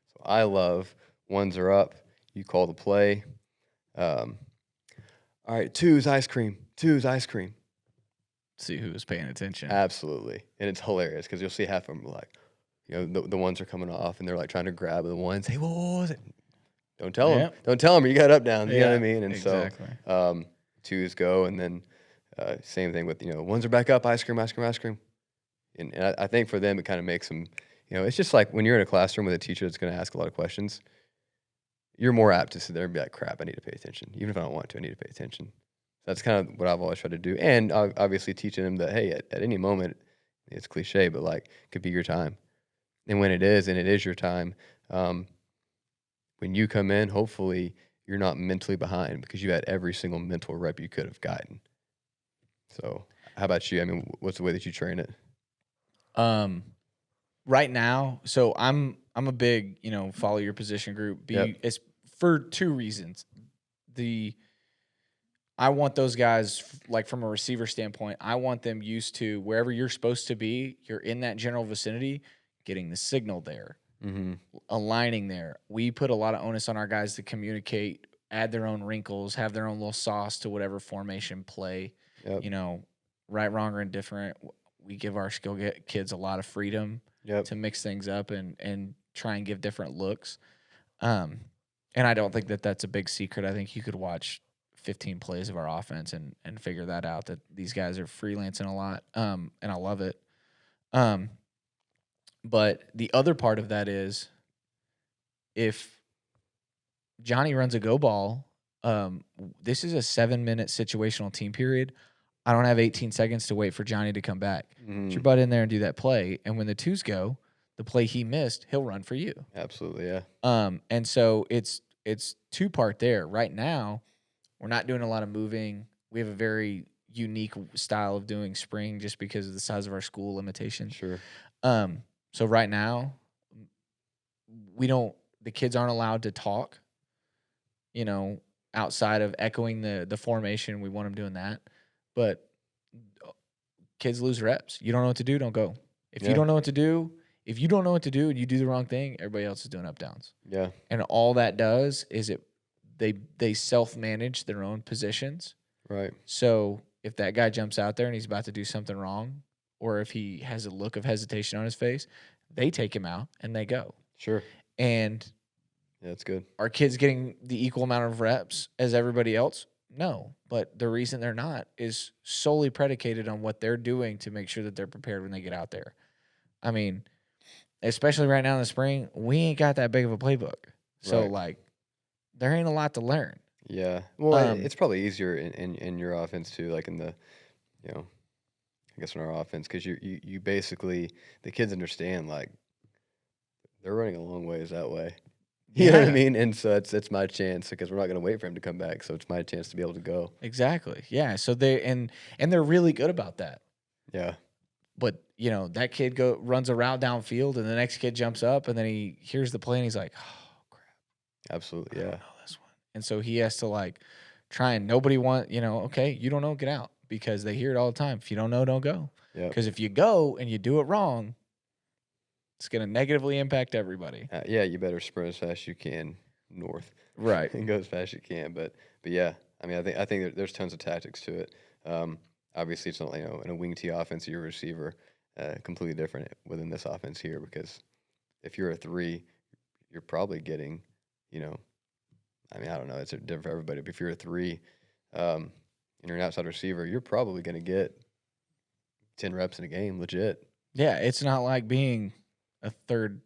[SPEAKER 2] So I love ones are up. You call the play. All right, two's ice cream.
[SPEAKER 1] See who's paying attention.
[SPEAKER 2] Absolutely, and it's hilarious because you'll see half of them like, the ones are coming off and they're like trying to grab the ones. Hey, what was it? don't tell them.
[SPEAKER 1] Yeah.
[SPEAKER 2] Don't tell them you got up downs. You know what I
[SPEAKER 1] Yeah.
[SPEAKER 2] mean? And so
[SPEAKER 1] Exactly.
[SPEAKER 2] twos go, and then same thing with ones are back up. Ice cream, ice cream, ice cream. And I think for them, it kind of makes them. It's just like when you're in a classroom with a teacher that's going to ask a lot of questions. You're more apt to sit there and be like, "Crap, I need to pay attention." Even if I don't want to, I need to pay attention. That's kind of what I've always tried to do, and obviously teaching them that hey, at any moment, it's cliche, but like it could be your time, and when it is, and it is your time, um, when you come in, hopefully you're not mentally behind because you had every single mental rep you could have gotten. So, how about you? I mean, what's the way that you train it?
[SPEAKER 1] Um, right now, so I'm a big, follow your position group.
[SPEAKER 2] Yep.
[SPEAKER 1] It's for two reasons. The I want those guys like from a receiver standpoint, I want them used to wherever you're supposed to be, you're in that general vicinity, getting the signal there,
[SPEAKER 2] Mm-hmm.
[SPEAKER 1] aligning there. We put a lot of onus on our guys to communicate, add their own wrinkles, have their own little sauce to whatever formation play,
[SPEAKER 2] Yep.
[SPEAKER 1] you know, right, wrong, or indifferent. We give our kids a lot of freedom
[SPEAKER 2] Yep.
[SPEAKER 1] to mix things up and try and give different looks. Um, and I don't think that that's a big secret. I think you could watch 15 plays of our offense and figure that out, that these guys are freelancing a lot. And I love it. Um, but the other part of that is if Johnny runs a go ball, this is a 7-minute situational team period. I don't have 18 seconds to wait for Johnny to come back. Get
[SPEAKER 2] Mm-hmm.
[SPEAKER 1] your butt in there and do that play. And when the twos go, the play he missed, he'll run for you.
[SPEAKER 2] Absolutely. Yeah.
[SPEAKER 1] And so it's two-part there. Right now, we're not doing a lot of moving. We have a very unique style of doing spring just because of the size of our school limitations.
[SPEAKER 2] Sure.
[SPEAKER 1] So right now, the kids aren't allowed to talk, outside of echoing the formation. We want them doing that. But kids lose reps. You don't know what to do, don't go. If you
[SPEAKER 2] Yeah.
[SPEAKER 1] don't know what to do, if you don't know what to do and you do the wrong thing, everybody else is doing up downs.
[SPEAKER 2] Yeah.
[SPEAKER 1] And all that does is they self-manage their own positions.
[SPEAKER 2] Right.
[SPEAKER 1] So if that guy jumps out there and he's about to do something wrong, or if he has a look of hesitation on his face, they take him out and they go.
[SPEAKER 2] Sure.
[SPEAKER 1] And
[SPEAKER 2] Yeah, that's good.
[SPEAKER 1] are kids getting the equal amount of reps as everybody else? No. But the reason they're not is solely predicated on what they're doing to make sure that they're prepared when they get out there. I mean, especially right now in the spring, we ain't got that big of a playbook. So,
[SPEAKER 2] Right.
[SPEAKER 1] there ain't a lot to learn.
[SPEAKER 2] Yeah. Well,
[SPEAKER 1] Um,
[SPEAKER 2] it's probably easier in your offense too, like in the, I guess in our offense, because you basically the kids understand like they're running a long ways that way. You know what I
[SPEAKER 1] Yeah.
[SPEAKER 2] mean? And so it's my chance because we're not going to wait for him to come back. So it's my chance to be able to go.
[SPEAKER 1] Exactly. Yeah. So and they're really good about that.
[SPEAKER 2] Yeah.
[SPEAKER 1] But that kid runs a route downfield, and the next kid jumps up, and then he hears the play, and he's like, "Oh crap,
[SPEAKER 2] Absolutely.
[SPEAKER 1] I don't
[SPEAKER 2] Yeah.
[SPEAKER 1] know this one." And so he has to try, and nobody okay, you don't know, get out, because they hear it all the time. If you don't know, don't go.
[SPEAKER 2] Yeah.
[SPEAKER 1] Because if you go and you do it wrong, it's going to negatively impact everybody.
[SPEAKER 2] Yeah. You better sprint as fast as you can north.
[SPEAKER 1] Right.
[SPEAKER 2] And go as fast as you can. But yeah, I mean, I think there's tons of tactics to it. Obviously, it's not in a wing T offense, you're a receiver, completely different within this offense here because if you're a 3, you're probably getting, I mean, I don't know, it's different for everybody. But if you're a 3, and you're an outside receiver, you're probably going to get 10 reps in a game, legit.
[SPEAKER 1] Yeah, it's not like being a third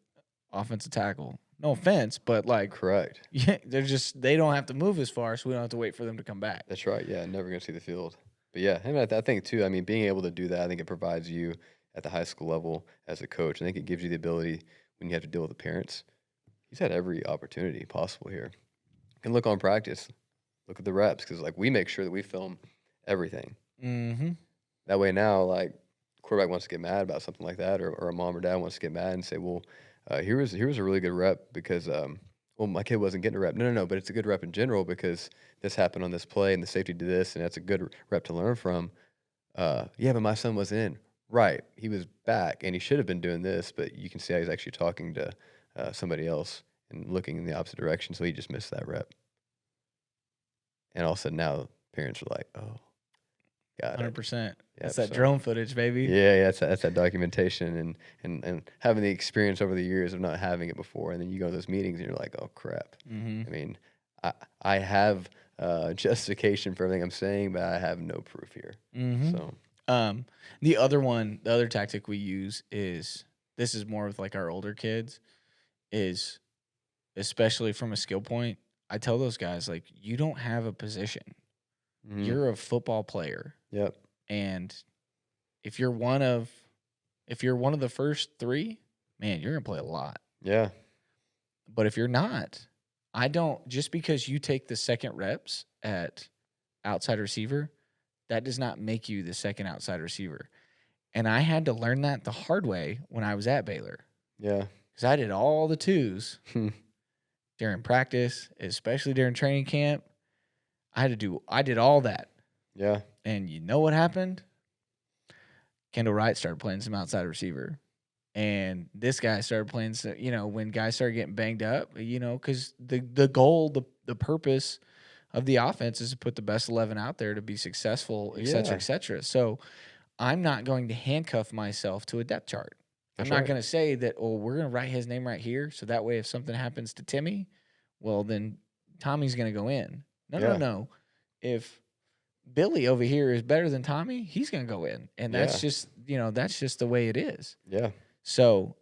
[SPEAKER 1] offensive tackle. No offense, but
[SPEAKER 2] Correct.
[SPEAKER 1] yeah, they don't have to move as far, so we don't have to wait for them to come back.
[SPEAKER 2] That's right. Yeah, never going to see the field. But yeah, I mean, I think too. I mean, being able to do that, I think it provides you at the high school level as a coach. I think it gives you the ability when you have to deal with the parents. He's had every opportunity possible here. You can look on practice, look at the reps because we make sure that we film everything.
[SPEAKER 1] Mm-hmm.
[SPEAKER 2] That way now, quarterback wants to get mad about something like that, or a mom or dad wants to get mad and say, well, here was a really good rep because well, my kid wasn't getting a rep. No, but it's a good rep in general because this happened on this play and the safety did this, and that's a good rep to learn from. Yeah, but my son wasn't in. Right, he was back, and he should have been doing this, but you can see how he's actually talking to somebody else and looking in the opposite direction, so he just missed that rep. And all of a sudden now parents are like, oh. Got it.
[SPEAKER 1] 100%. That's
[SPEAKER 2] Yep.
[SPEAKER 1] that
[SPEAKER 2] So
[SPEAKER 1] drone footage, baby.
[SPEAKER 2] yeah, yeah, that's that documentation and having the experience over the years of not having it before, and then you go to those meetings and you're like, oh crap.
[SPEAKER 1] Mhm.
[SPEAKER 2] I mean, I have justification for everything I'm saying, but I have no proof here.
[SPEAKER 1] Mhm.
[SPEAKER 2] So
[SPEAKER 1] Um, the other tactic we use is this is more with like our older kids is especially from a skill point. I tell those guys like you don't have a position.
[SPEAKER 2] mhm,
[SPEAKER 1] You're a football player,
[SPEAKER 2] yep,
[SPEAKER 1] and if you're one of if you're one of the first 3, man, you're going to play a lot.
[SPEAKER 2] yeah,
[SPEAKER 1] But if you're not, I don't just because you take the second reps at outside receiver, that does not make you the second outside receiver. And I had to learn that the hard way when I was at Baylor
[SPEAKER 2] yeah,
[SPEAKER 1] because I did all the twos
[SPEAKER 2] hmm,
[SPEAKER 1] during practice, especially during training camp. I did all that.
[SPEAKER 2] yeah,
[SPEAKER 1] And you know what happened? Kendall Wright started playing some outside receiver. And this guy started playing, when guys started getting banged up, because the goal, the purpose of the offense is to put the best 11 out there to be successful, et cetera, et
[SPEAKER 2] yeah.
[SPEAKER 1] cetera. So I'm not going to handcuff myself to a depth chart. I'm
[SPEAKER 2] That's
[SPEAKER 1] not
[SPEAKER 2] right.
[SPEAKER 1] going to say that, oh, we're going to write his name right here. So that way, if something happens to Timmy, well, then Tommy's going to go in. No, no,
[SPEAKER 2] Yeah,
[SPEAKER 1] no. If Billy over here is better than Tommy, he's going to go in. And
[SPEAKER 2] yeah,
[SPEAKER 1] that's just the way it is.
[SPEAKER 2] yeah,
[SPEAKER 1] So,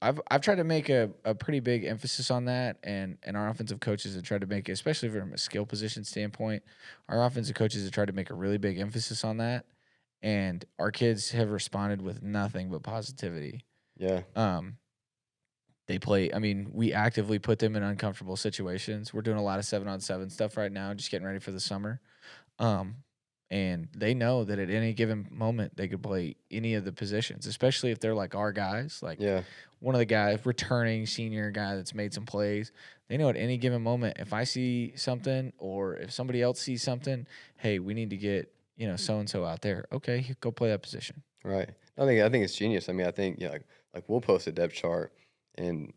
[SPEAKER 1] I've tried to make a pretty big emphasis on that, and our offensive coaches have tried to make, especially from a skill position standpoint, our offensive coaches have tried to make a really big emphasis on that, and our kids have responded with nothing but positivity.
[SPEAKER 2] yeah,
[SPEAKER 1] Um, they play. I mean, we actively put them in uncomfortable situations. We're doing a lot of 7-on-7 stuff right now, just getting ready for the summer. Um, and they know that at any given moment they could play any of the positions, especially if they're like our guys, like
[SPEAKER 2] yeah,
[SPEAKER 1] one of the guys, returning senior guy that's made some plays. They know at any given moment, if I see something or if somebody else sees something, hey, we need to get, so and so out there. Okay, go play that position.
[SPEAKER 2] right. I think it's genius. I mean, I think yeah, like we'll post a depth chart, and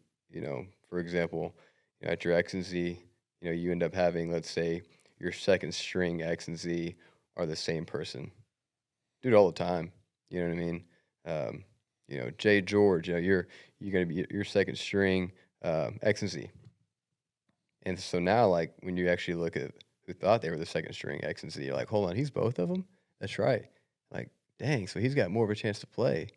[SPEAKER 2] for example, at your X and Z, you end up having, let's say, your second string X and Z are the same person. Do it all the time. You know what I mean? Um, Jay George, you're gonna be your second string X and Z. And so now, like when you actually look at who thought they were the second string X and Z, you're like, hold on, he's both of them. That's right. Like, dang, so he's got more of a chance to play.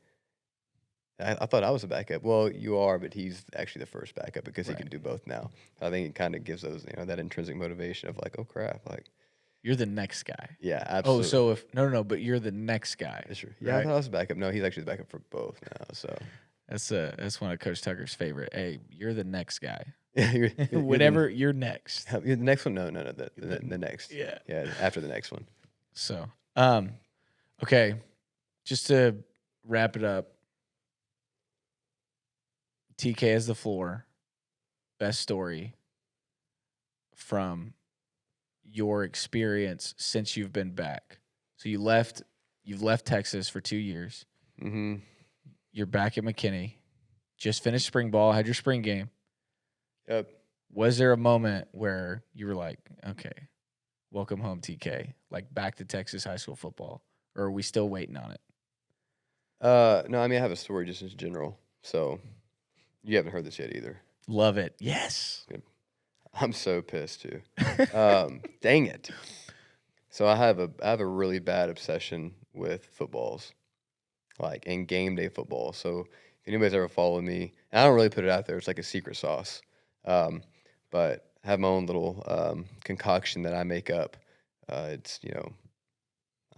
[SPEAKER 2] I thought I was a backup. Well, you are, but he's actually the first backup because he
[SPEAKER 1] Right.
[SPEAKER 2] can do both now. I think it kind of gives those, that intrinsic motivation of like, oh crap, like,
[SPEAKER 1] You're the next guy.
[SPEAKER 2] yeah,
[SPEAKER 1] Oh,
[SPEAKER 2] absolutely.
[SPEAKER 1] so if no, no, no, but you're the next guy,
[SPEAKER 2] That's true. Yeah, I
[SPEAKER 1] right?
[SPEAKER 2] thought I was a backup. No, he's actually the backup for both now. So
[SPEAKER 1] That's one of Coach Tucker's favorite. Hey, you're the next guy.
[SPEAKER 2] yeah, you're
[SPEAKER 1] Whenever you're next.
[SPEAKER 2] you're the next one. No, no, no,
[SPEAKER 1] The-
[SPEAKER 2] the next.
[SPEAKER 1] yeah.
[SPEAKER 2] Yeah, after the next one.
[SPEAKER 1] So, okay, just to wrap it up, TK has the floor. Best story from your experience since you've been back. So you've left Texas for 2 years.
[SPEAKER 2] Mm-hmm.
[SPEAKER 1] You're back at McKinney. Just finished spring ball, had your spring game.
[SPEAKER 2] Yep.
[SPEAKER 1] Was there a moment where you were like, okay, welcome home, TK, like back to Texas high school football? Or are we still waiting on it?
[SPEAKER 2] No, I mean I have a story just in general. So you haven't heard this yet either.
[SPEAKER 1] Love it. Yes.
[SPEAKER 2] I'm so pissed too. Dang it. So I have a really bad obsession with footballs, like and game day football. So if anybody's ever followed me, and I don't really put it out there. It's like a secret sauce. Um, but I have my own little concoction that I make up. It's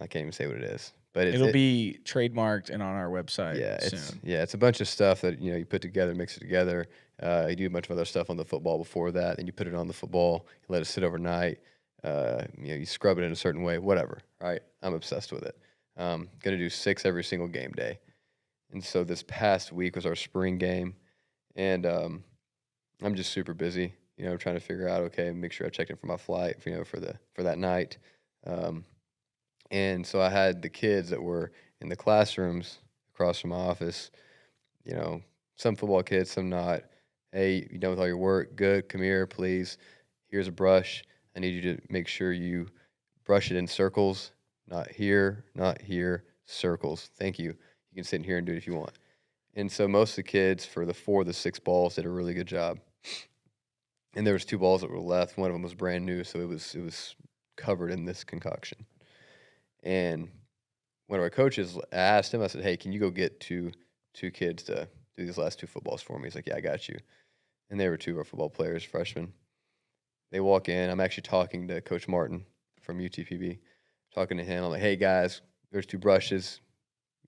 [SPEAKER 2] I can't even say what it is, but it's
[SPEAKER 1] It'll
[SPEAKER 2] it.
[SPEAKER 1] be trademarked and on our website
[SPEAKER 2] Yeah,
[SPEAKER 1] soon.
[SPEAKER 2] it's a bunch of stuff that you put together, mix it together. You do a bunch of other stuff on the football before that, and you put it on the football. You let it sit overnight. You scrub it in a certain way, whatever. Right? I'm obsessed with it. Gonna do 6 every single game day. And so this past week was our spring game, and I'm just super busy. Trying to figure out, okay, make sure I checked in for my flight, for that night. Um, and so I had the kids that were in the classrooms across from my office, you know, some football kids, some not. Hey, you done with all your work? Good. Come here, please. Here's a brush. I need you to make sure you brush it in circles, not here, circles. Thank you. You can sit in here and do it if you want. And so most of the kids for the 4 of the 6 balls did a really good job. And there was 2 balls that were left. One of them was brand new, so it was covered in this concoction. And one of our coaches, I asked him, I said, hey, can you go get two kids to do these last 2 footballs for me? He's like, yeah, I got you. And they were 2 of our football players, freshmen. They walk in. I'm actually talking to Coach Martin from UTPB, talking to him. I'm like, hey, guys, there's 2 brushes.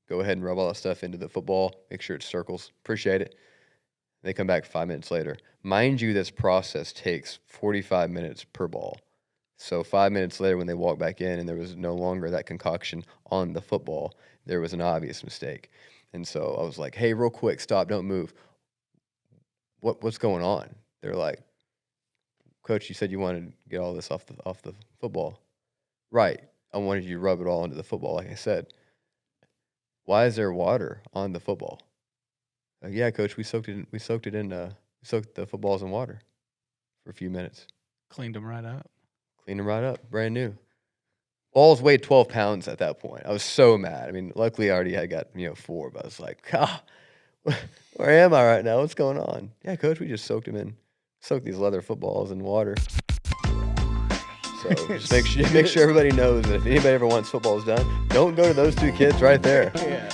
[SPEAKER 2] Go ahead and rub all that stuff into the football. Make sure it's circles. Appreciate it. They come back 5 minutes later. Mind you, this process takes 45 minutes per ball. So 5 minutes later, when they walk back in and there was no longer that concoction on the football, there was an obvious mistake. And so I was like, hey, real quick, stop, don't move. What's going on? They're like, Coach, you said you wanted to get all this off the football. Right. I wanted you to rub it all into the football, like I said. Why is there water on the football? Like, yeah, Coach, we soaked the footballs in water for a few minutes.
[SPEAKER 1] Cleaned them right up.
[SPEAKER 2] Brand new. Balls weighed 12 pounds at that point. I was so mad. I mean, luckily I already had got 4, but I was like, where am I right now? What's going on? Yeah, Coach, we just soaked these leather footballs in water. So just make sure everybody knows that if anybody ever wants footballs done, don't go to those 2 kids right there.
[SPEAKER 1] Yeah.